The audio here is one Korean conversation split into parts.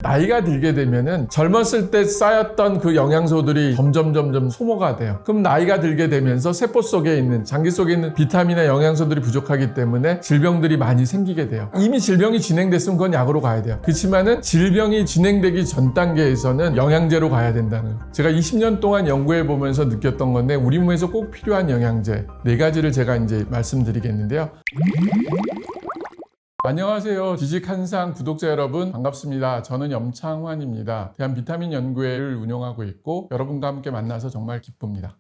나이가 들게 되면은 젊었을 때 쌓였던 그 영양소들이 점점 소모가 돼요. 그럼 나이가 들게 되면서 세포 속에 있는, 장기 속에 있는 비타민이나 영양소들이 부족하기 때문에 질병들이 많이 생기게 돼요. 이미 질병이 진행됐으면 그건 약으로 가야 돼요. 그렇지만은 질병이 진행되기 전 단계에서는 영양제로 가야 된다는 거예요. 제가 20년 동안 연구해 보면서 느꼈던 건데, 우리 몸에서 꼭 필요한 영양제 4가지를 제가 이제 말씀드리겠는데요. 안녕하세요. 지식한상 구독자 여러분, 반갑습니다. 저는 염창환입니다. 대한비타민연구회를 운영하고 있고 여러분과 함께 만나서 정말 기쁩니다.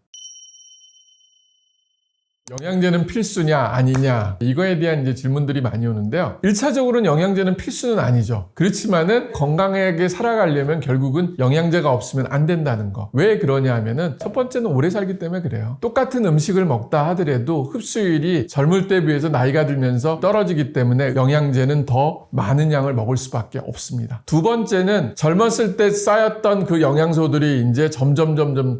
영양제는 필수냐 아니냐, 이거에 대한 이제 질문들이 많이 오는데요. 1차적으로는 영양제는 필수는 아니죠. 그렇지만은 건강하게 살아가려면 결국은 영양제가 없으면 안 된다는 거. 왜 그러냐 하면은 첫 번째는 오래 살기 때문에 그래요. 똑같은 음식을 먹다 하더라도 흡수율이 젊을 때 비해서 나이가 들면서 떨어지기 때문에 영양제는 더 많은 양을 먹을 수밖에 없습니다. 두 번째는 젊었을 때 쌓였던 그 영양소들이 이제 점점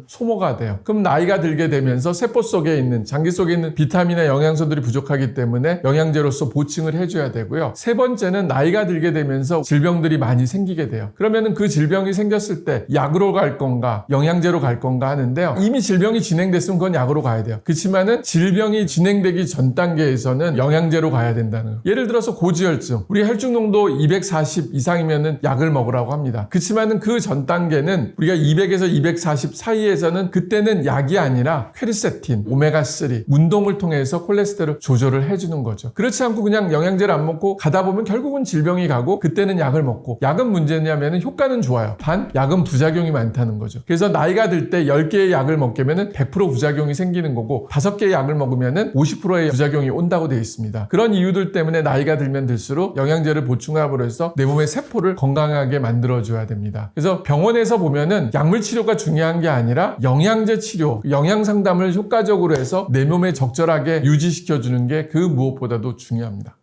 소모가 돼요. 그럼 나이가 들게 되면서 세포 속에 있는, 장기 속에 있는 비타민이나 영양소들이 부족하기 때문에 영양제로서 보충을 해줘야 되고요. 세 번째는 나이가 들게 되면서 질병들이 많이 생기게 돼요. 그러면은 그 질병이 생겼을 때 약으로 갈 건가 영양제로 갈 건가 하는데요. 이미 질병이 진행됐으면 그건 약으로 가야 돼요. 그렇지만은 질병이 진행되기 전 단계에서는 영양제로 가야 된다는 거예요. 예를 들어서 고지혈증, 우리 혈중 농도 240 이상이면은 약을 먹으라고 합니다. 그렇지만은 그 전 단계는 우리가 200에서 240 사이에서는 그때는 약이 아니라 퀘르세틴, 오메가3, 운동을 통해서 콜레스테롤 조절을 해주는 거죠. 그렇지 않고 그냥 영양제를 안 먹고 가다 보면 결국은 질병이 가고, 그때는 약을 먹고, 약은 문제냐면 효과는 좋아요. 단 약은 부작용이 많다는 거죠. 그래서 나이가 들 때 10개의 약을 먹게면은 100% 부작용이 생기는 거고, 5개의 약을 먹으면은 50%의 부작용이 온다고 되어 있습니다. 그런 이유들 때문에 나이가 들면 들수록 영양제를 보충함으로 해서 내 몸의 세포를 건강하게 만들어줘야 됩니다. 그래서 병원에서 보면은 약물 치료가 중요한 게 아니라 영양제 치료, 영양 상담을 효과적으로 해서 내 몸에 적절하게 유지시켜주는 게 그 무엇보다도 중요합니다.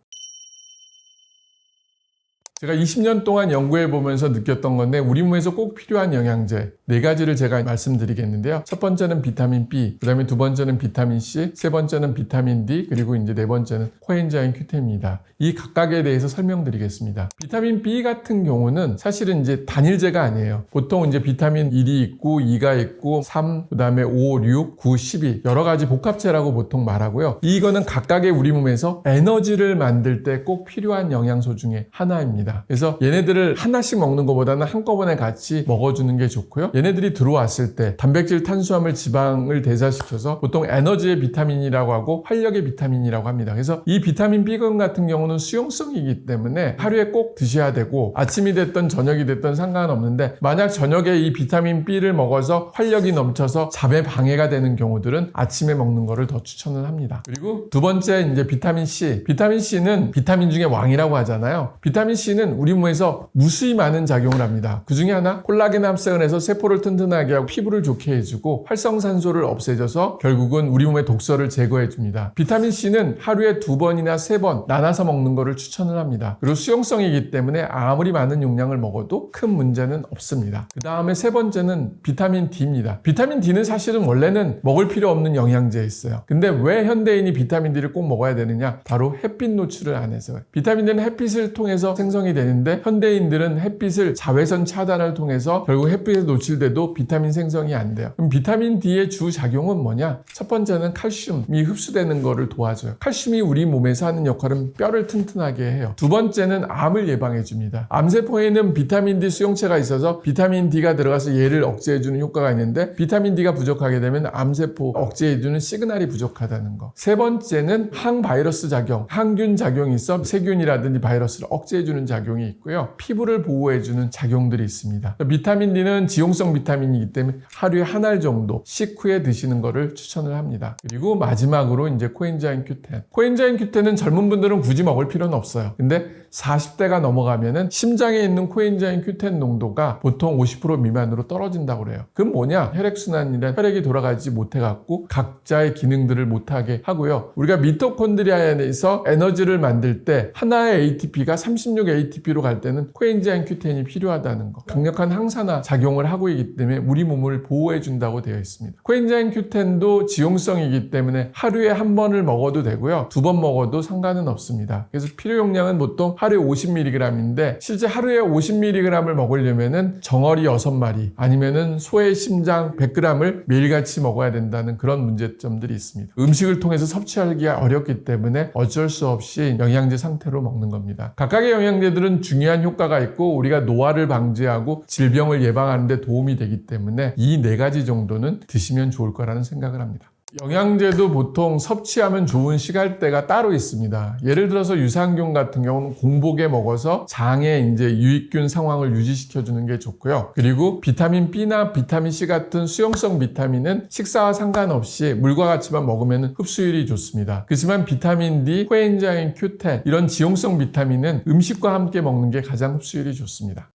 제가 20년 동안 연구해 보면서 느꼈던 건데, 우리 몸에서 꼭 필요한 영양제 4가지를 제가 말씀드리겠는데요. 첫 번째는 비타민 B, 그 다음에 두 번째는 비타민 C, 세 번째는 비타민 D, 그리고 이제 네 번째는 코엔자임 Q10입니다. 이 각각에 대해서 설명드리겠습니다. 비타민 B 같은 경우는 사실은 이제 단일제가 아니에요. 보통 이제 비타민 1이 있고 2가 있고 3, 그 다음에 5, 6, 9, 12 여러 가지 복합체라고 보통 말하고요. 이거는 각각의 우리 몸에서 에너지를 만들 때 꼭 필요한 영양소 중에 하나입니다. 그래서 얘네들을 하나씩 먹는 것보다는 한꺼번에 같이 먹어주는 게 좋고요. 얘네들이 들어왔을 때 단백질, 탄수화물, 지방을 대사시켜서 보통 에너지의 비타민이라고 하고 활력의 비타민이라고 합니다. 그래서 이 비타민 B군 같은 경우는 수용성이기 때문에 하루에 꼭 드셔야 되고, 아침이 됐든 저녁이 됐든 상관없는데, 만약 저녁에 이 비타민 B를 먹어서 활력이 넘쳐서 잠에 방해가 되는 경우들은 아침에 먹는 거를 더 추천을 합니다. 그리고 두 번째 이제 비타민 C. 비타민 C는 비타민 중에 왕이라고 하잖아요. 비타민 C는 우리 몸에서 무수히 많은 작용을 합니다. 그 중에 하나, 콜라겐 합성을 해서 세포를 튼튼하게 하고 피부를 좋게 해주고, 활성산소를 없애줘서 결국은 우리 몸의 독소를 제거해줍니다. 비타민 C는 하루에 2번이나 3번 나눠서 먹는 거를 추천을 합니다. 그리고 수용성이기 때문에 아무리 많은 용량을 먹어도 큰 문제는 없습니다. 그 다음에 세 번째는 비타민 D입니다. 비타민 D는 사실은 원래는 먹을 필요 없는 영양제에 있어요. 근데 왜 현대인이 비타민 D를 꼭 먹어야 되느냐? 바로 햇빛 노출을 안 해서요. 비타민 D는 햇빛을 통해서 생성이 되는데, 현대인들은 햇빛을 자외선 차단을 통해서 결국 햇빛에 노출돼도 비타민 생성이 안 돼요. 그럼 비타민 D의 주 작용은 뭐냐? 첫 번째는 칼슘이 흡수되는 거를 도와줘요. 칼슘이 우리 몸에서 하는 역할은 뼈를 튼튼하게 해요. 두 번째는 암을 예방해 줍니다. 암세포에는 비타민 D 수용체가 있어서 비타민 D가 들어가서 얘를 억제해 주는 효과가 있는데, 비타민 D가 부족하게 되면 암세포 억제해 주는 시그널이 부족하다는 거. 세 번째는 항바이러스 작용, 항균 작용이 있어 세균이라든지 바이러스를 억제해 주는 작용이 있고요. 피부를 보호해주는 작용들이 있습니다. 비타민 D는 지용성 비타민이기 때문에 하루에 한 알 정도 식후에 드시는 거를 추천을 합니다. 그리고 마지막으로 이제 코엔자임 Q10. 코엔자임 Q10은 젊은 분들은 굳이 먹을 필요는 없어요. 근데 40대가 넘어가면은 심장에 있는 코엔자임 Q10 농도가 보통 50% 미만으로 떨어진다고 그래요. 그건 뭐냐? 혈액순환이나 혈액이 돌아가지 못해갖고 각자의 기능들을 못하게 하고요. 우리가 미토콘드리아에서 에너지를 만들 때 하나의 ATP가 36 ATP ATP로 갈 때는 코엔자임 Q10이 필요하다는 거. 강력한 항산화 작용을 하고 있기 때문에 우리 몸을 보호해 준다고 되어 있습니다. 코엔자임 Q10도 지용성이기 때문에 하루에 한 번을 먹어도 되고요. 2번 먹어도 상관은 없습니다. 그래서 필요 용량은 보통 하루에 50mg인데 실제 하루에 50mg을 먹으려면은 정어리 6마리 아니면은 소의 심장 100g을 매일같이 먹어야 된다는 그런 문제점들이 있습니다. 음식을 통해서 섭취하기가 어렵기 때문에 어쩔 수 없이 영양제 상태로 먹는 겁니다. 각각의 영양제들은 중요한 효과가 있고 우리가 노화를 방지하고 질병을 예방하는 데 도움이 되기 때문에 이 4가지 정도는 드시면 좋을 거라는 생각을 합니다. 영양제도 보통 섭취하면 좋은 시간대가 따로 있습니다. 예를 들어서 유산균 같은 경우는 공복에 먹어서 장에 이제 유익균 상황을 유지시켜주는 게 좋고요. 그리고 비타민 B나 비타민 C 같은 수용성 비타민은 식사와 상관없이 물과 같이만 먹으면 흡수율이 좋습니다. 그렇지만 비타민 D, 코엔자임 Q10 이런 지용성 비타민은 음식과 함께 먹는 게 가장 흡수율이 좋습니다.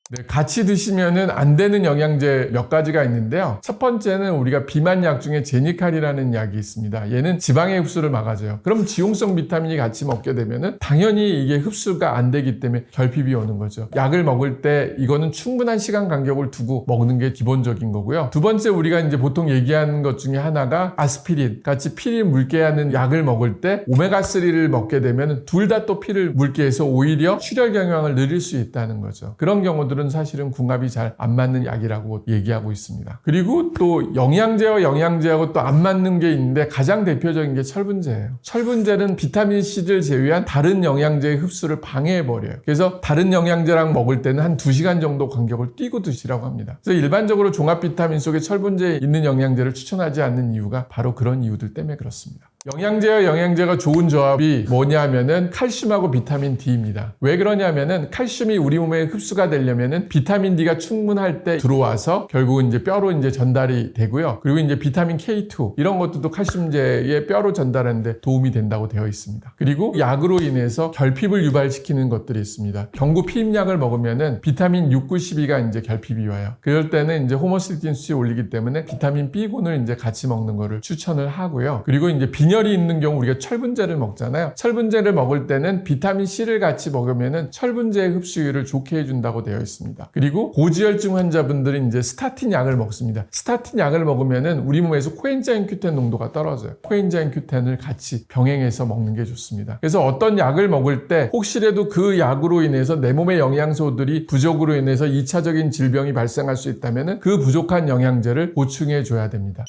네, 같이 드시면은 안 되는 영양제 몇 가지가 있는데요. 첫 번째는 우리가 비만약 중에 제니칼이라는 약이 있습니다. 얘는 지방의 흡수를 막아줘요. 그럼 지용성 비타민이 같이 먹게 되면은 당연히 이게 흡수가 안 되기 때문에 결핍이 오는 거죠. 약을 먹을 때 이거는 충분한 시간 간격을 두고 먹는 게 기본적인 거고요. 두 번째 우리가 이제 보통 얘기하는 것 중에 하나가 아스피린 같이 피를 묽게 하는 약을 먹을 때 오메가3를 먹게 되면 둘 다 또 피를 묽게 해서 오히려 출혈 경향을 늘릴 수 있다는 거죠. 그런 경우들은 사실은 궁합이 잘 안 맞는 약이라고 얘기하고 있습니다. 그리고 또 영양제와 영양제하고 또 안 맞는 게 있는데 가장 대표적인 게 철분제예요. 철분제는 비타민C를 제외한 다른 영양제의 흡수를 방해해버려요. 그래서 다른 영양제랑 먹을 때는 한 2시간 정도 간격을 띄고 드시라고 합니다. 그래서 일반적으로 종합 비타민 속에 철분제에 있는 영양제를 추천하지 않는 이유가 바로 그런 이유들 때문에 그렇습니다. 영양제와 영양제가 좋은 조합이 뭐냐면은 칼슘하고 비타민 D입니다. 왜 그러냐면은 칼슘이 우리 몸에 흡수가 되려면은 비타민 D가 충분할 때 들어와서 결국은 이제 뼈로 이제 전달이 되고요. 그리고 이제 비타민 K2 이런 것들도 칼슘제의 뼈로 전달하는데 도움이 된다고 되어 있습니다. 그리고 약으로 인해서 결핍을 유발시키는 것들이 있습니다. 경구 피임약을 먹으면은 비타민 6, 9, 12가 이제 결핍이 와요. 그럴 때는 이제 호모시스틴 수치 올리기 때문에 비타민 B군을 이제 같이 먹는 거를 추천을 하고요. 그리고 이제 빈혈이 있는 경우 우리가 철분제를 먹잖아요. 철분제를 먹을 때는 비타민 C를 같이 먹으면은 철분제의 흡수율을 좋게 해준다고 되어 있습니다. 그리고 고지혈증 환자분들은 이제 스타틴 약을 먹습니다. 스타틴 약을 먹으면은 우리 몸에서 코엔자임 Q10 농도가 떨어져요. 코엔자임 Q10을 같이 병행해서 먹는 게 좋습니다. 그래서 어떤 약을 먹을 때 혹시라도 그 약으로 인해서 내 몸의 영양소들이 부족으로 인해서 2차적인 질병이 발생할 수 있다면은 그 부족한 영양제를 보충해 줘야 됩니다.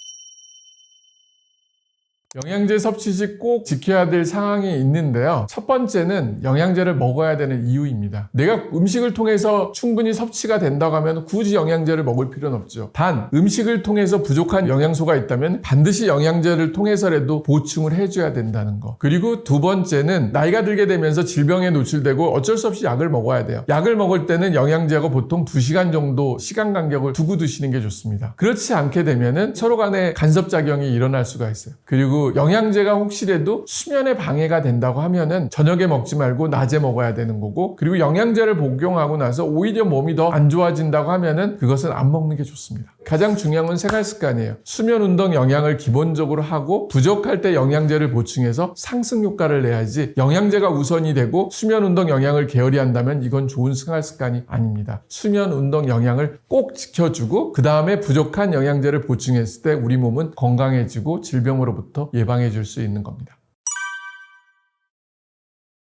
영양제 섭취 시 꼭 지켜야 될 상황이 있는데요. 첫 번째는 영양제를 먹어야 되는 이유입니다. 내가 음식을 통해서 충분히 섭취가 된다고 하면 굳이 영양제를 먹을 필요는 없죠. 단 음식을 통해서 부족한 영양소가 있다면 반드시 영양제를 통해서라도 보충을 해줘야 된다는 거. 그리고 두 번째는 나이가 들게 되면서 질병에 노출되고 어쩔 수 없이 약을 먹어야 돼요. 약을 먹을 때는 영양제하고 보통 2시간 정도 시간 간격을 두고 드시는 게 좋습니다. 그렇지 않게 되면은 서로 간에 간섭작용이 일어날 수가 있어요. 그리고 영양제가 혹시라도 수면에 방해가 된다고 하면은 저녁에 먹지 말고 낮에 먹어야 되는 거고, 그리고 영양제를 복용하고 나서 오히려 몸이 더 안 좋아진다고 하면은 그것은 안 먹는 게 좋습니다. 가장 중요한 건 생활 습관이에요. 수면, 운동, 영양을 기본적으로 하고 부족할 때 영양제를 보충해서 상승 효과를 내야지 영양제가 우선이 되고 수면, 운동, 영양을 게으리 한다면 이건 좋은 생활 습관이 아닙니다. 수면, 운동, 영양을 꼭 지켜주고 그 다음에 부족한 영양제를 보충했을 때 우리 몸은 건강해지고 질병으로부터 예방해 줄 수 있는 겁니다.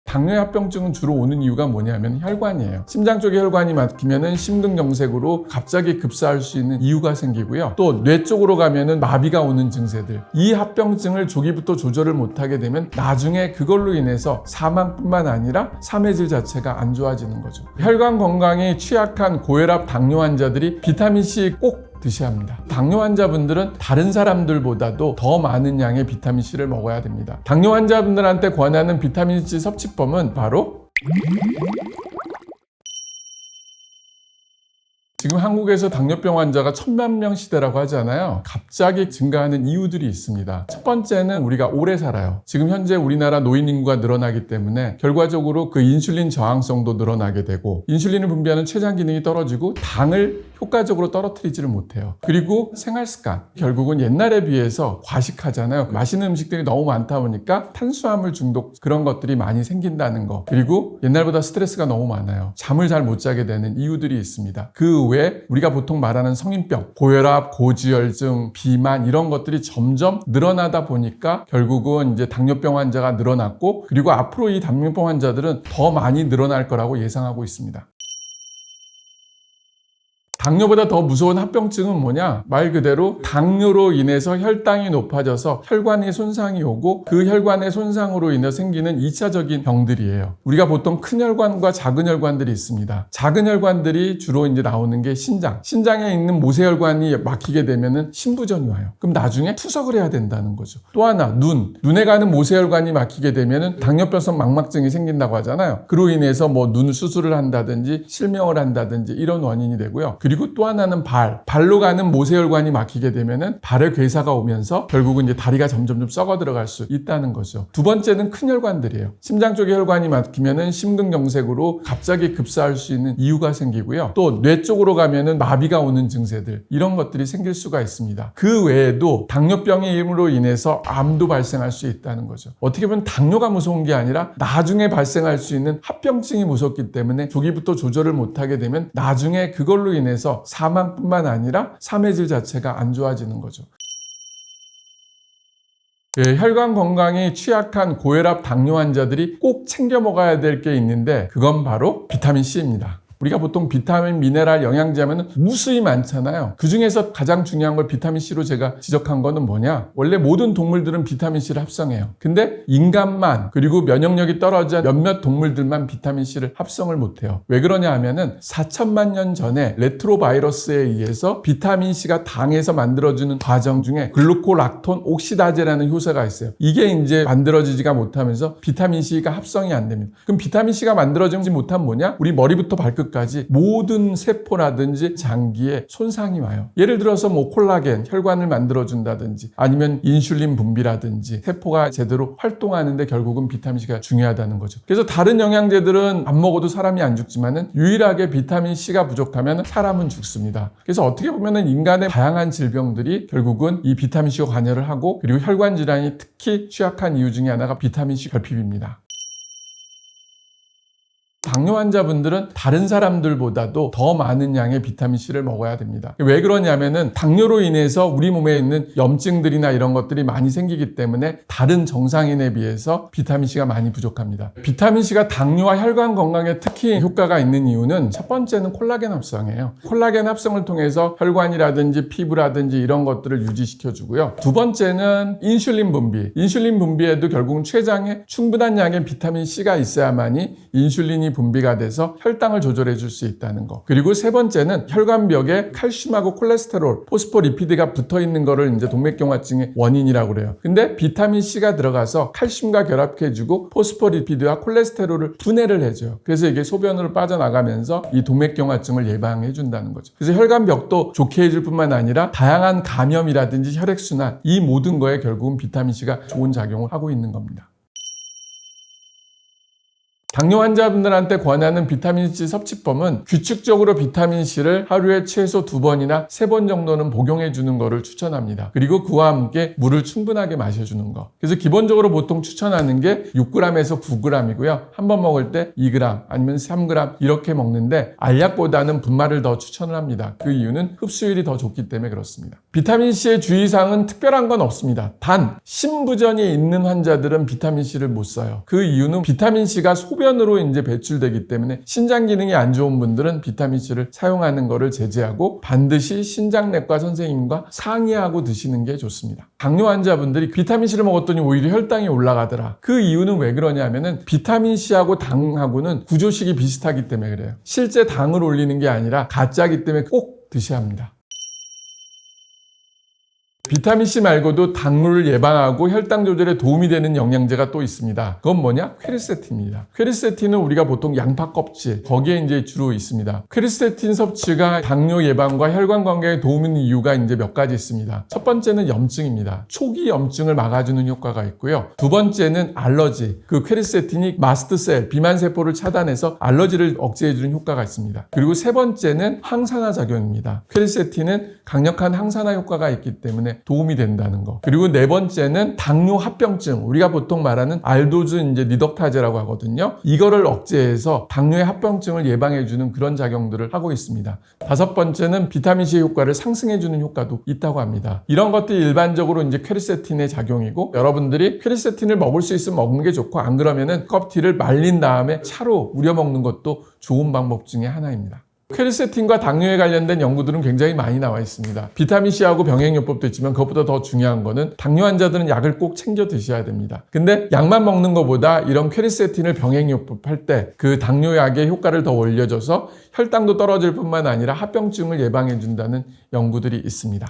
당뇨합병증은 주로 오는 이유가 뭐냐면 혈관이에요. 심장 쪽에 혈관이 막히면은 심근경색으로 갑자기 급사할 수 있는 이유가 생기고요. 또 뇌 쪽으로 가면은 마비가 오는 증세들. 이 합병증을 조기부터 조절을 못하게 되면 나중에 그걸로 인해서 사망뿐만 아니라 삶의 질 자체가 안 좋아지는 거죠. 혈관 건강에 취약한 고혈압 당뇨 환자들이 비타민C 꼭 드셔야 합니다. 당뇨 환자분들은 다른 사람들보다도 더 많은 양의 비타민C를 먹어야 됩니다. 당뇨 환자분들한테 권하는 비타민C 섭취법은 바로 지금 한국에서 당뇨병 환자가 1000만 명 시대라고 하잖아요. 갑자기 증가하는 이유들이 있습니다. 첫 번째는 우리가 오래 살아요. 지금 현재 우리나라 노인 인구가 늘어나기 때문에 결과적으로 그 인슐린 저항성도 늘어나게 되고 인슐린을 분비하는 췌장 기능이 떨어지고 당을 효과적으로 떨어뜨리지를 못해요. 그리고 생활 습관. 결국은 옛날에 비해서 과식하잖아요. 맛있는 음식들이 너무 많다 보니까 탄수화물 중독 그런 것들이 많이 생긴다는 거. 그리고 옛날보다 스트레스가 너무 많아요. 잠을 잘 못 자게 되는 이유들이 있습니다. 그 외에 우리가 보통 말하는 성인병, 고혈압, 고지혈증, 비만 이런 것들이 점점 늘어나다 보니까 결국은 이제 당뇨병 환자가 늘어났고 그리고 앞으로 이 당뇨병 환자들은 더 많이 늘어날 거라고 예상하고 있습니다. 당뇨보다 더 무서운 합병증은 뭐냐? 말 그대로 당뇨로 인해서 혈당이 높아져서 혈관에 손상이 오고 그 혈관의 손상으로 인해 생기는 2차적인 병들이에요. 우리가 보통 큰 혈관과 작은 혈관들이 있습니다. 작은 혈관들이 주로 이제 나오는 게 신장. 신장에 있는 모세혈관이 막히게 되면은 심부전이 와요. 그럼 나중에 투석을 해야 된다는 거죠. 또 하나, 눈에 가는 모세혈관이 막히게 되면은 당뇨병성 망막증이 생긴다고 하잖아요. 그로 인해서 뭐 눈 수술을 한다든지 실명을 한다든지 이런 원인이 되고요. 그리고 또 하나는 발로 가는 모세혈관이 막히게 되면은 발에 괴사가 오면서 결국은 이제 다리가 점점 썩어 들어갈 수 있다는 거죠. 두 번째는 큰 혈관들이에요. 심장 쪽에 혈관이 막히면은 심근경색으로 갑자기 급사할 수 있는 이유가 생기고요. 또 뇌 쪽으로 가면은 마비가 오는 증세들 이런 것들이 생길 수가 있습니다. 그 외에도 당뇨병의 힘으로 인해서 암도 발생할 수 있다는 거죠. 어떻게 보면 당뇨가 무서운 게 아니라 나중에 발생할 수 있는 합병증이 무섭기 때문에 조기부터 조절을 못하게 되면 나중에 그걸로 인해서 사망뿐만 아니라 삶의 질 자체가 안 좋아지는 거죠. 혈관 건강이 취약한 고혈압 당뇨 환자들이 꼭 챙겨 먹어야 될 게 있는데 그건 바로 비타민 C입니다. 우리가 보통 비타민, 미네랄, 영양제 하면 무수히 많잖아요. 그 중에서 가장 중요한 걸 비타민C로 제가 지적한 거는 뭐냐? 원래 모든 동물들은 비타민C를 합성해요. 근데 인간만 그리고 면역력이 떨어진 몇몇 동물들만 비타민C를 합성을 못해요. 왜 그러냐 하면은 4천만 년 전에 레트로바이러스에 의해서 비타민C가 당에서 만들어지는 과정 중에 글루코락톤 옥시다제라는 효소가 있어요. 이게 이제 만들어지지가 못하면서 비타민C가 합성이 안 됩니다. 그럼 비타민C가 만들어지지 못하면 뭐냐? 우리 머리부터 발끝 까지 모든 세포라든지 장기에 손상이 와요. 예를 들어서 뭐 콜라겐, 혈관을 만들어준다든지 아니면 인슐린 분비라든지 세포가 제대로 활동하는데 결국은 비타민C가 중요하다는 거죠. 그래서 다른 영양제들은 안 먹어도 사람이 안 죽지만은 유일하게 비타민C가 부족하면 사람은 죽습니다. 그래서 어떻게 보면은 인간의 다양한 질병들이 결국은 이 비타민C가 관여를 하고 그리고 혈관 질환이 특히 취약한 이유 중에 하나가 비타민C 결핍입니다. 당뇨 환자분들은 다른 사람들보다도 더 많은 양의 비타민C를 먹어야 됩니다. 왜 그러냐면은 당뇨로 인해서 우리 몸에 있는 염증들이나 이런 것들이 많이 생기기 때문에 다른 정상인에 비해서 비타민C가 많이 부족합니다. 비타민C가 당뇨와 혈관 건강에 특히 효과가 있는 이유는 첫 번째는 콜라겐 합성이에요. 콜라겐 합성을 통해서 혈관이라든지 피부라든지 이런 것들을 유지시켜주고요. 두 번째는 인슐린 분비. 인슐린 분비에도 결국은 췌장에 충분한 양의 비타민C가 있어야만이 인슐린이 분비가 돼서 혈당을 조절해 줄 수 있다는 거. 그리고 세 번째는 혈관벽에 칼슘하고 콜레스테롤, 포스포리피드가 붙어 있는 거를 이제 동맥경화증의 원인이라고 그래요. 근데 비타민 C가 들어가서 칼슘과 결합해 주고 포스포리피드와 콜레스테롤을 분해를 해줘요. 그래서 이게 소변으로 빠져나가면서 이 동맥경화증을 예방해 준다는 거죠. 그래서 혈관벽도 좋게 해줄 뿐만 아니라 다양한 감염이라든지 혈액순환 이 모든 거에 결국은 비타민 C가 좋은 작용을 하고 있는 겁니다. 당뇨 환자분들한테 권하는 비타민C 섭취법은 규칙적으로 비타민C를 하루에 최소 2번이나 3번 정도는 복용해 주는 거를 추천합니다. 그리고 그와 함께 물을 충분하게 마셔주는 거. 그래서 기본적으로 보통 추천하는 게 6g에서 9g이고요. 한 번 먹을 때 2g 아니면 3g 이렇게 먹는데 알약보다는 분말을 더 추천을 합니다. 그 이유는 흡수율이 더 좋기 때문에 그렇습니다. 비타민C의 주의사항은 특별한 건 없습니다. 단 심부전이 있는 환자들은 비타민C를 못 써요. 그 이유는 비타민C가 소변으로 이제 배출되기 때문에 신장 기능이 안 좋은 분들은 비타민C를 사용하는 것을 제재하고 반드시 신장내과 선생님과 상의하고 드시는 게 좋습니다. 당뇨 환자분들이 비타민C를 먹었더니 오히려 혈당이 올라가더라. 그 이유는 왜 그러냐면은 비타민C하고 당하고는 구조식이 비슷하기 때문에 그래요. 실제 당을 올리는 게 아니라 가짜기 때문에 꼭 드셔야 합니다. 비타민C 말고도 당뇨를 예방하고 혈당 조절에 도움이 되는 영양제가 또 있습니다. 그건 뭐냐? 퀘르세틴입니다. 퀘르세틴은 우리가 보통 양파 껍질, 거기에 이제 주로 있습니다. 퀘르세틴 섭취가 당뇨 예방과 혈관 건강에 도움이 되는 이유가 이제 몇 가지 있습니다. 첫 번째는 염증입니다. 초기 염증을 막아주는 효과가 있고요. 두 번째는 알러지. 그 퀘르세틴이 마스트셀, 비만세포를 차단해서 알러지를 억제해주는 효과가 있습니다. 그리고 세 번째는 항산화 작용입니다. 퀘르세틴은 강력한 항산화 효과가 있기 때문에 도움이 된다는 거. 그리고 네 번째는 당뇨 합병증, 우리가 보통 말하는 알도즈 이제 니덕타제라고 하거든요. 이거를 억제해서 당뇨의 합병증을 예방해주는 그런 작용들을 하고 있습니다. 다섯 번째는 비타민C 효과를 상승해주는 효과도 있다고 합니다. 이런 것들이 일반적으로 이제 퀘르세틴의 작용이고, 여러분들이 퀘르세틴을 먹을 수 있으면 먹는 게 좋고, 안 그러면은 껍질을 말린 다음에 차로 우려 먹는 것도 좋은 방법 중에 하나입니다. 퀘르세틴과 당뇨에 관련된 연구들은 굉장히 많이 나와 있습니다. 비타민C하고 병행요법도 있지만 그것보다 더 중요한 거는 당뇨 환자들은 약을 꼭 챙겨 드셔야 됩니다. 근데 약만 먹는 것보다 이런 퀘르세틴을 병행요법 할 때 그 당뇨약의 효과를 더 올려줘서 혈당도 떨어질 뿐만 아니라 합병증을 예방해 준다는 연구들이 있습니다.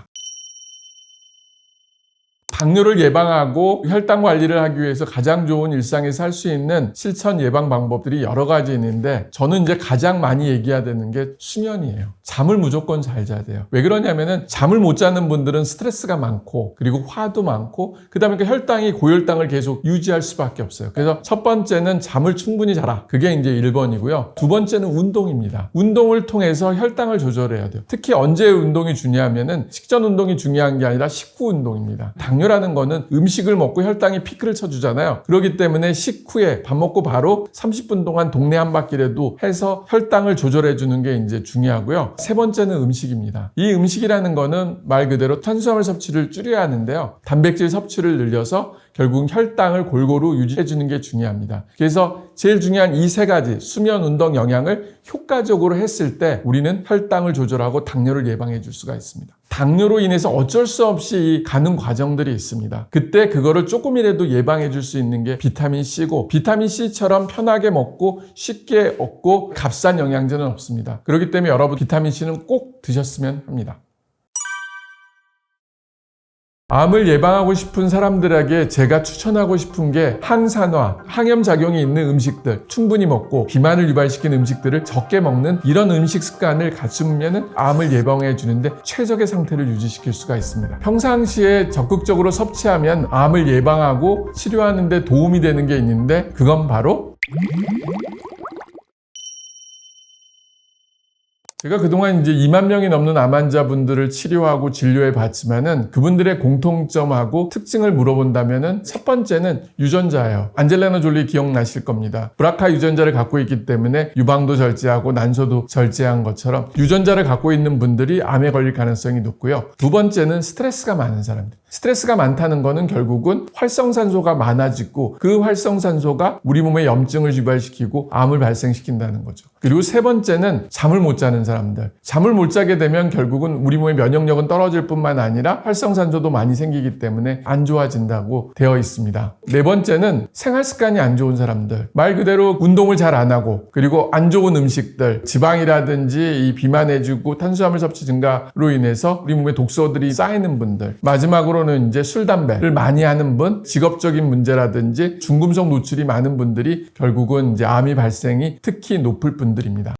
당뇨를 예방하고 혈당 관리를 하기 위해서 가장 좋은 일상에서 할 수 있는 실천 예방 방법들이 여러 가지 있는데, 저는 이제 가장 많이 얘기해야 되는 게 수면이에요. 잠을 무조건 잘 자야 돼요. 왜 그러냐면은 잠을 못 자는 분들은 스트레스가 많고, 그리고 화도 많고, 그 다음에 그 혈당이 고혈당을 계속 유지할 수밖에 없어요. 그래서 첫 번째는 잠을 충분히 자라. 그게 이제 1번이고요. 두 번째는 운동입니다. 운동을 통해서 혈당을 조절해야 돼요. 특히 언제 운동이 중요하면은 식전 운동이 중요한 게 아니라 식후 운동입니다. 당뇨라는 거는 음식을 먹고 혈당이 피크를 쳐주잖아요. 그렇기 때문에 식후에 밥 먹고 바로 30분 동안 동네 한 바퀴라도 해서 혈당을 조절해 주는 게 이제 중요하고요. 세 번째는 음식입니다. 이 음식이라는 거는 말 그대로 탄수화물 섭취를 줄여야 하는데요. 단백질 섭취를 늘려서 결국 혈당을 골고루 유지해 주는 게 중요합니다. 그래서 제일 중요한 이 세 가지, 수면, 운동, 영양을 효과적으로 했을 때 우리는 혈당을 조절하고 당뇨를 예방해 줄 수가 있습니다. 당뇨로 인해서 어쩔 수 없이 가는 과정들이 있습니다. 그때 그거를 조금이라도 예방해 줄 수 있는 게 비타민C고, 비타민C처럼 편하게 먹고 쉽게 얻고 값싼 영양제는 없습니다. 그렇기 때문에 여러분 비타민C는 꼭 드셨으면 합니다. 암을 예방하고 싶은 사람들에게 제가 추천하고 싶은 게 항산화, 항염작용이 있는 음식들 충분히 먹고 비만을 유발시키는 음식들을 적게 먹는 이런 음식 습관을 갖추면 암을 예방해 주는데 최적의 상태를 유지시킬 수가 있습니다. 평상시에 적극적으로 섭취하면 암을 예방하고 치료하는 데 도움이 되는 게 있는데, 그건 바로 제가 그동안 이제 2만 명이 넘는 암 환자분들을 치료하고 진료해 봤지만은 그분들의 공통점하고 특징을 물어본다면은 첫 번째는 유전자예요. 안젤리나 졸리 기억나실 겁니다. 브라카 유전자를 갖고 있기 때문에 유방도 절제하고 난소도 절제한 것처럼 유전자를 갖고 있는 분들이 암에 걸릴 가능성이 높고요. 두 번째는 스트레스가 많은 사람들. 스트레스가 많다는 거는 결국은 활성산소가 많아지고, 그 활성산소가 우리 몸에 염증을 유발시키고 암을 발생시킨다는 거죠. 그리고 세 번째는 잠을 못 자는 사람들. 잠을 못 자게 되면 결국은 우리 몸의 면역력은 떨어질 뿐만 아니라 활성산소도 많이 생기기 때문에 안 좋아진다고 되어 있습니다. 네 번째는 생활 습관이 안 좋은 사람들. 말 그대로 운동을 잘 안 하고, 그리고 안 좋은 음식들, 지방이라든지 이 비만해지고 탄수화물 섭취 증가로 인해서 우리 몸에 독소들이 쌓이는 분들. 마지막으로 는 이제 술, 담배를 많이 하는 분, 직업적인 문제라든지 중금속 노출이 많은 분들이 결국은 이제 암이 발생이 특히 높을 분들입니다.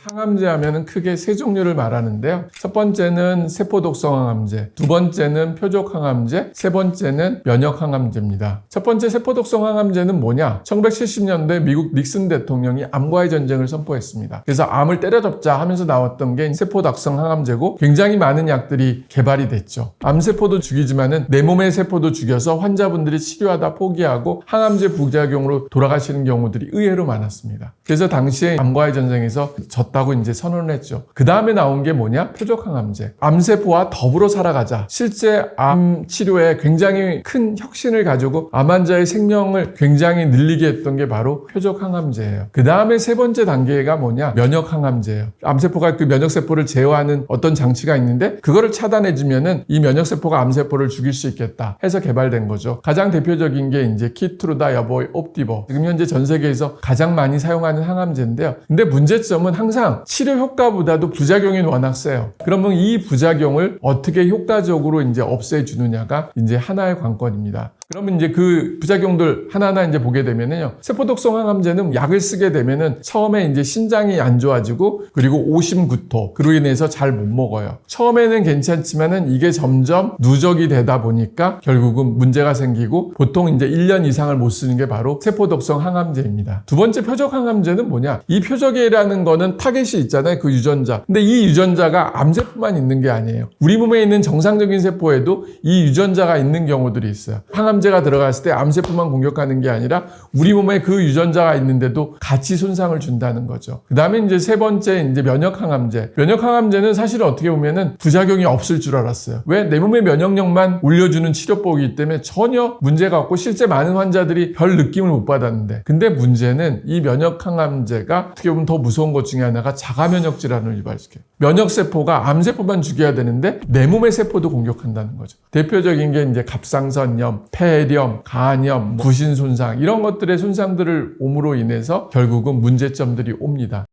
항암제 하면은 크게 세 종류를 말하는데요. 첫 번째는 세포독성 항암제, 두 번째는 표적 항암제, 세 번째는 면역 항암제입니다. 첫 번째 세포독성 항암제는 뭐냐? 1970년대 미국 닉슨 대통령이 암과의 전쟁을 선포했습니다. 그래서 암을 때려잡자 하면서 나왔던 게 세포독성 항암제고, 굉장히 많은 약들이 개발이 됐죠. 암세포도 죽이지만은 내 몸의 세포도 죽여서 환자분들이 치료하다 포기하고 항암제 부작용으로 돌아가시는 경우들이 의외로 많았습니다. 그래서 당시에 암과의 전쟁에서 다고 이제 선언을 했죠. 그 다음에 나온 게 뭐냐? 표적항암제. 암세포와 더불어 살아가자. 실제 암 치료에 굉장히 큰 혁신을 가지고 암 환자의 생명을 굉장히 늘리게 했던 게 바로 표적항암제예요. 그 다음에 세 번째 단계가 뭐냐? 면역항암제예요. 암세포가 그 면역세포를 제어하는 어떤 장치가 있는데, 그거를 차단해주면은 이 면역세포가 암세포를 죽일 수 있겠다 해서 개발된 거죠. 가장 대표적인 게 이제 키트루다, 여보이, 옵디버. 지금 현재 전 세계에서 가장 많이 사용하는 항암제인데요. 근데 문제점은 항상 항상 치료 효과보다도 부작용이 워낙 세요. 그러면 이 부작용을 어떻게 효과적으로 이제 없애주느냐가 이제 하나의 관건입니다. 그러면 이제 그 부작용들 하나하나 이제 보게 되면은요. 세포독성 항암제는 약을 쓰게 되면은 처음에 이제 신장이 안 좋아지고 그리고 오심구토, 그로 인해서 잘 못 먹어요. 처음에는 괜찮지만은 이게 점점 누적이 되다 보니까 결국은 문제가 생기고 보통 이제 1년 이상을 못 쓰는 게 바로 세포독성 항암제입니다. 두 번째 표적 항암제는 뭐냐? 이 표적이라는 거는 타겟이 있잖아요. 그 유전자. 근데 이 유전자가 암세포만 있는 게 아니에요. 우리 몸에 있는 정상적인 세포에도 이 유전자가 있는 경우들이 있어요. 항암제가 들어갔을 때 암세포만 공격하는 게 아니라 우리 몸에 그 유전자가 있는데도 같이 손상을 준다는 거죠. 그 다음에 이제 세 번째 이제 면역항암제. 면역항암제는 사실은 어떻게 보면은 부작용이 없을 줄 알았어요. 왜? 내 몸의 면역력만 올려주는 치료법이기 때문에 전혀 문제가 없고 실제 많은 환자들이 별 느낌을 못 받았는데, 근데 문제는 이 면역항암제가 어떻게 보면 더 무서운 것 중에 하나가 자가면역 질환을 유발시켜요. 면역세포가 암세포만 죽여야 되는데 내 몸의 세포도 공격한다는 거죠. 대표적인 게 이제 갑상선염, 폐렴, 간염, 부신 손상 이런 것들의 손상들을 옴으로 인해서 결국은 문제점들이 옵니다.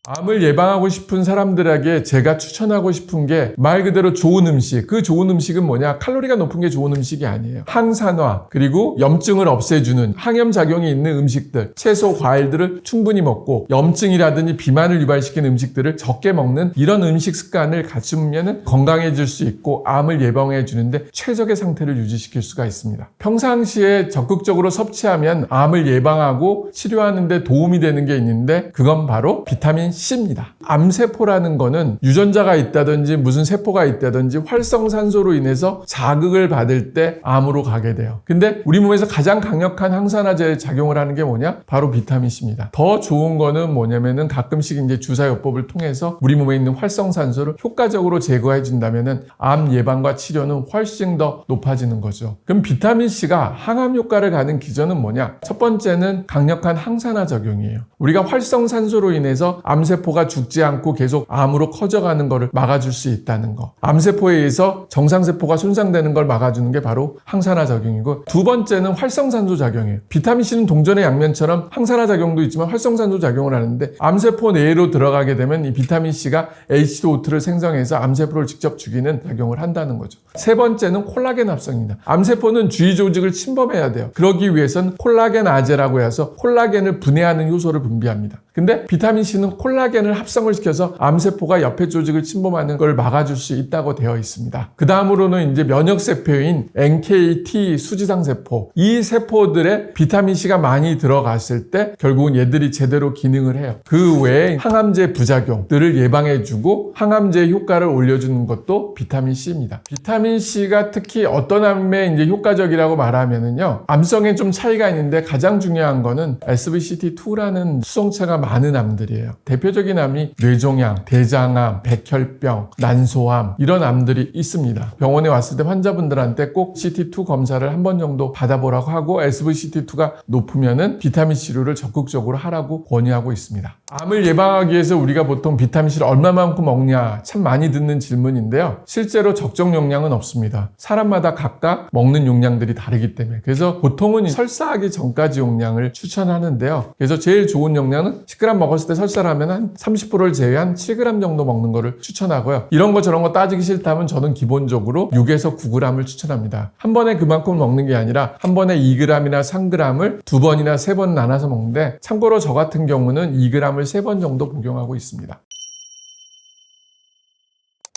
암을 예방하고 싶은 사람들에게 제가 추천하고 싶은 게 말 그대로 좋은 음식. 그 좋은 음식은 뭐냐? 칼로리가 높은 게 좋은 음식이 아니에요. 항산화, 그리고 염증을 없애주는 항염작용이 있는 음식들, 채소, 과일들을 충분히 먹고 염증이라든지 비만을 유발시키는 음식들을 적게 먹는 이런 음식 습관을 갖추면 건강해질 수 있고 암을 예방해 주는데 최적의 상태를 유지시킬 수가 있습니다. 평상시에 적극적으로 섭취하면 암을 예방하고 치료하는 데 도움이 되는 게 있는데 그건 바로 비타민 C입니다. 암세포라는 거는 유전자가 있다든지 무슨 세포가 있다든지 활성산소로 인해서 자극을 받을 때 암으로 가게 돼요. 근데 우리 몸에서 가장 강력한 항산화제 작용을 하는 게 뭐냐? 바로 비타민 C입니다. 더 좋은 거는 뭐냐면은 가끔씩 이제 주사요법을 통해서 우리 몸에 있는 활성산소를 효과적으로 제거해 준다면은 암 예방과 치료는 훨씬 더 높아지는 거죠. 그럼 비타민 C가 항암 효과를 가는 기전은 뭐냐? 첫 번째는 강력한 항산화 작용이에요. 우리가 활성산소로 인해서 암세포가 죽지 않고 계속 암으로 커져가는 것을 막아줄 수 있다는 거. 암세포에 의해서 정상세포가 손상되는 걸 막아주는 게 바로 항산화 작용이고, 두 번째는 활성산소 작용이에요. 비타민C는 동전의 양면처럼 항산화 작용도 있지만 활성산소 작용을 하는데 암세포 내로 들어가게 되면 이 비타민C가 H2O2를 생성해서 암세포를 직접 죽이는 작용을 한다는 거죠. 세 번째는 콜라겐 합성입니다. 암세포는 주위 조직을 침범해야 돼요. 그러기 위해선 콜라겐아제라고 해서 콜라겐을 분해하는 효소를 분비합니다. 근데 비타민C는 콜라겐을 합성을 시켜서 암세포가 옆에 조직을 침범하는 걸 막아줄 수 있다고 되어 있습니다. 그 다음으로는 이제 면역세포인 NKT 수지상세포. 이 세포들의 비타민C가 많이 들어갔을 때 결국은 얘들이 제대로 기능을 해요. 그 외에 항암제 부작용들을 예방해주고 항암제 효과를 올려주는 것도 비타민C입니다. 비타민C가 특히 어떤 암에 이제 효과적이라고 말하면은요, 암성에 좀 차이가 있는데 가장 중요한 거는 SVCT2라는 수송체가 많은 암들이에요. 대표적인 암이 뇌종양, 대장암, 백혈병, 난소암 이런 암들이 있습니다. 병원에 왔을 때 환자분들한테 꼭 CT2 검사를 한 번 정도 받아보라고 하고 SVCT2가 높으면은 비타민C 치료를 적극적으로 하라고 권유하고 있습니다. 암을 예방하기 위해서 우리가 보통 비타민C를 얼마만큼 먹냐 참 많이 듣는 질문인데요. 실제로 적정 용량은 없습니다. 사람마다 각각 먹는 용량들이 다르기 때문에 그래서 보통은 설사하기 전까지 용량을 추천하는데요. 그래서 제일 좋은 용량은 10g 먹었을 때 설사를 하면 한 30%를 제외한 7g 정도 먹는 거를 추천하고요. 이런 거 저런 거 따지기 싫다면 저는 기본적으로 6에서 9g을 추천합니다. 한 번에 그만큼 먹는 게 아니라 한 번에 2g이나 3g을 두 번이나 세 번 나눠서 먹는데 참고로 저 같은 경우는 2g을 3번 정도 복용하고 있습니다.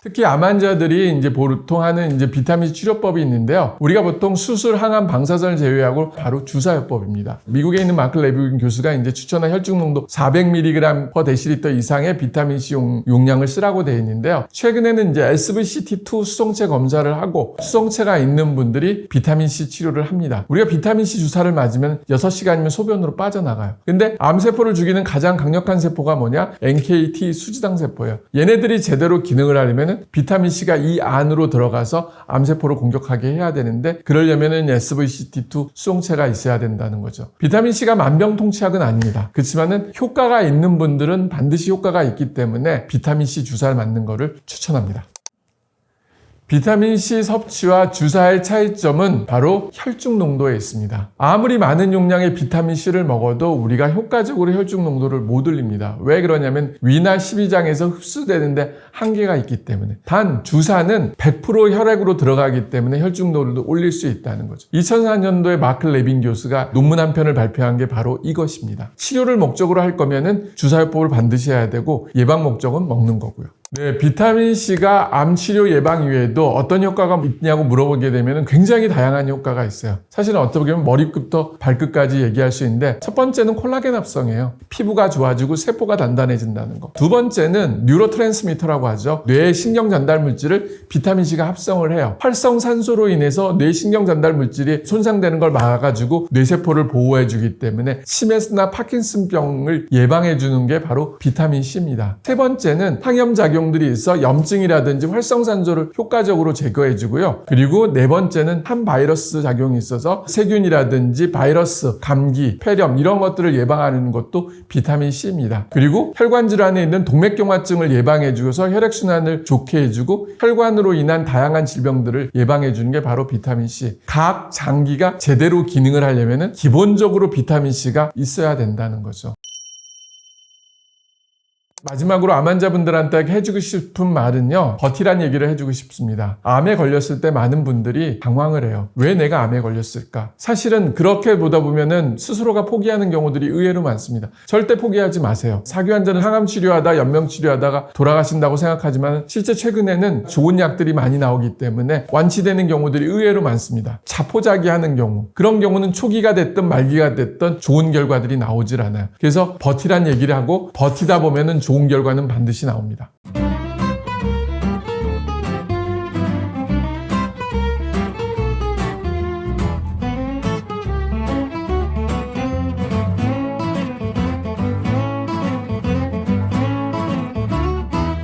특히 암 환자들이 이제 보통 하는 이제 비타민 치료법이 있는데요. 우리가 보통 수술, 항암, 방사선을 제외하고 바로 주사요법입니다. 미국에 있는 마크 레비긴 교수가 이제 추천한 혈중 농도 400mg/dL 이상의 비타민 C 용량을 쓰라고 되어 있는데요. 최근에는 이제 SVCT2 수송체 검사를 하고 수송체가 있는 분들이 비타민 C 치료를 합니다. 우리가 비타민 C 주사를 맞으면 6시간이면 소변으로 빠져나가요. 근데 암세포를 죽이는 가장 강력한 세포가 뭐냐? NKT 수지당 세포예요. 얘네들이 제대로 기능을 하려면 비타민C가 이 안으로 들어가서 암세포를 공격하게 해야 되는데 그러려면 SVCT2 수송체가 있어야 된다는 거죠. 비타민C가 만병통치약은 아닙니다. 그렇지만 효과가 있는 분들은 반드시 효과가 있기 때문에 비타민C 주사를 맞는 거를 추천합니다. 비타민C 섭취와 주사의 차이점은 바로 혈중 농도에 있습니다. 아무리 많은 용량의 비타민C를 먹어도 우리가 효과적으로 혈중 농도를 못 올립니다. 왜 그러냐면 위나 십이장에서 흡수되는데 한계가 있기 때문에. 단 주사는 100% 혈액으로 들어가기 때문에 혈중 농도를 올릴 수 있다는 거죠. 2004년도에 마크 레빈 교수가 논문 한 편을 발표한 게 바로 이것입니다. 치료를 목적으로 할 거면은 주사요법을 반드시 해야 되고 예방 목적은 먹는 거고요. 네, 비타민C가 암 치료 예방 이외에도 어떤 효과가 있냐고 물어보게 되면 굉장히 다양한 효과가 있어요. 사실은 어떻게 보면 머리끝부터 발끝까지 얘기할 수 있는데 첫 번째는 콜라겐 합성이에요. 피부가 좋아지고 세포가 단단해진다는 거. 두 번째는 뉴로트랜스미터라고 하죠. 뇌의 신경 전달 물질을 비타민C가 합성을 해요. 활성산소로 인해서 뇌 신경 전달 물질이 손상되는 걸 막아가지고 뇌세포를 보호해주기 때문에 치매나 파킨슨병을 예방해주는 게 바로 비타민C입니다. 세 번째는 항염작용 들이 있어 염증이라든지 활성산소를 효과적으로 제거해주고요. 그리고 네 번째는 항바이러스 작용이 있어서 세균이라든지 바이러스, 감기, 폐렴 이런 것들을 예방하는 것도 비타민C입니다. 그리고 혈관 질환에 있는 동맥경화증을 예방해주고서 혈액순환을 좋게 해주고 혈관으로 인한 다양한 질병들을 예방해주는 게 바로 비타민C. 각 장기가 제대로 기능을 하려면 기본적으로 비타민C가 있어야 된다는 거죠. 마지막으로 암 환자분들한테 해주고 싶은 말은요. 버티란 얘기를 해주고 싶습니다. 암에 걸렸을 때 많은 분들이 당황을 해요. 왜 내가 암에 걸렸을까? 사실은 그렇게 보다 보면은 스스로가 포기하는 경우들이 의외로 많습니다. 절대 포기하지 마세요. 사기 환자는 항암 치료하다 연명 치료하다가 돌아가신다고 생각하지만 실제 최근에는 좋은 약들이 많이 나오기 때문에 완치되는 경우들이 의외로 많습니다. 자포자기하는 경우 그런 경우는 초기가 됐든 말기가 됐든 좋은 결과들이 나오질 않아요. 그래서 버티란 얘기를 하고 버티다 보면은 좋은 결과는 반드시 나옵니다.